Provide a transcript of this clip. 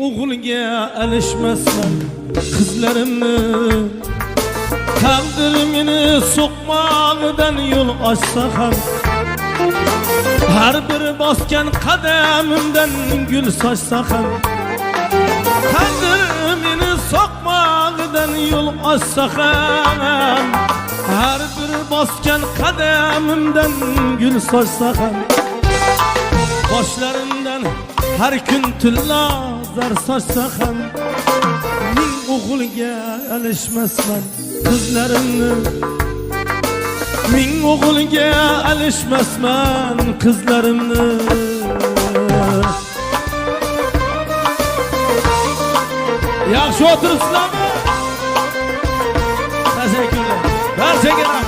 o'g'ilga alishmasman qizlarimni. Taqdir meni so'qmog'idan yo'l ochsa ham, har bir bosgan qadamimdan gul sochsa ham, taqdir meni so'qmog'idan yo'l ochsa ham, har bir bosgan qadamimdan gul sochsa ham, boshlarimdan har kun tilla zar sochsa ham, ming o'g'ilga alishmasman qizlarimni. Ming o'g'ilga alishmasman qizlarimni. Yaxshi o'tiribsizlarmi? Tashakkurlar. Barchaga rahmat.